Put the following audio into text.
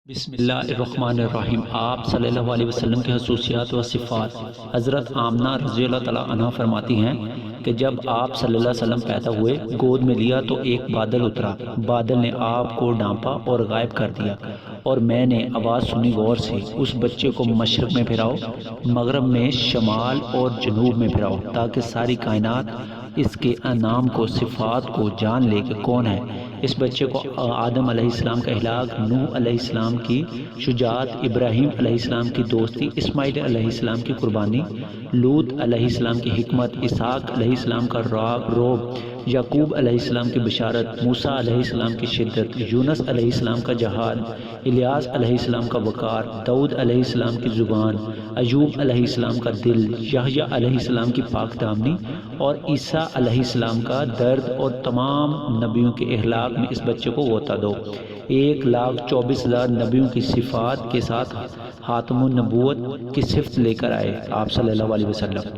بسم اللہ الرحمن الرحیم۔ آپ صلی اللہ علیہ وسلم کی خصوصیات و صفات۔ حضرت آمنہ رضی اللہ تعالیٰ عنہ فرماتی ہیں کہ جب آپ صلی اللہ علیہ وسلم پیدا ہوئے، گود میں لیا تو ایک بادل اترا۔ بادل نے آپ کو ڈھانپا اور غائب کر دیا، اور میں نے آواز سنی غور سے، اس بچے کو مشرق میں پھراؤ، مغرب میں، شمال اور جنوب میں پھراؤ، تاکہ ساری کائنات اس کے نام کو، صفات کو جان لے کہ کون ہے۔ اس بچے کو آدم علیہ السلام کا ہلاک، نوح علیہ السلام کی شجاعت، ابراہیم علیہ السلام کی دوستی، اسماعیل علیہ السلام کی قربانی، لوط علیہ السلام کی حکمت، اسحاق علیہ السلام کا رعب، یعقوب علیہ السلام کی بشارت، موسیٰ علیہ السلام کی شدت، یونس علیہ السلام کا جہاد، الیاس علیہ السلام کا وقار، داؤد علیہ السلام کی زبان، ایوب علیہ السلام کا دل، یحییٰ علیہ السلام کی پاک دامنی، اور عیسیٰ علیہ السلام کا درد، اور تمام نبیوں کے اہلاک میں اس بچے کو غوطہ دو۔ 1,24,000 نبیوں کی صفات کے ساتھ خاتم النبوت کی صفت لے کر آئے آپ صلی اللہ علیہ وسلم۔